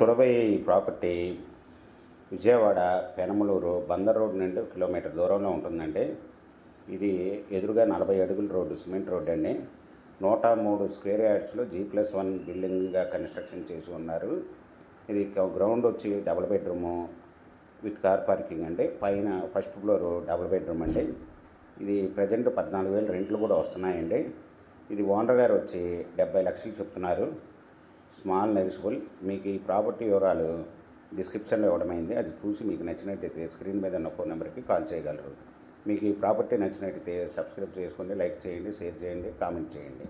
చూడబోయే ఈ property Vijayawada Penamaluru Bandar road నుండి కిలోమీటర్ దూరంలో ఉంటుందండి. ఇది ఎదురుగా 40 అడుగుల రోడ్డు, సిమెంట్ రోడ్ అండి. 103 స్క్వేర్ యార్డ్స్లో G+1 బిల్డింగ్గా కన్స్ట్రక్షన్ చేసి ఉన్నారు. ఇది గ్రౌండ్ వచ్చి double bedroom with car parking అండి. పైన ఫస్ట్ ఫ్లోర్ డబుల్ బెడ్రూమ్ అండి. ఇది ప్రజెంట్ 14,000 రెంట్లు కూడా వస్తున్నాయండి. ఇది ఓనర్ గారు వచ్చి 70 లక్షలు చెప్తున్నారు. Small negotiable. మీకు ఈ ప్రాపర్టీ వివరాలు డిస్క్రిప్షన్లో ఇవ్వడమైంది. అది చూసి మీకు నచ్చినట్టయితే స్క్రీన్ మీద ఉన్న ఫోన్ నెంబర్కి కాల్ చేయగలరు. మీకు ఈ ప్రాపర్టీ నచ్చినట్టయితే సబ్స్క్రైబ్ చేసుకోండి, లైక్ చేయండి, షేర్ చేయండి, కామెంట్ చేయండి.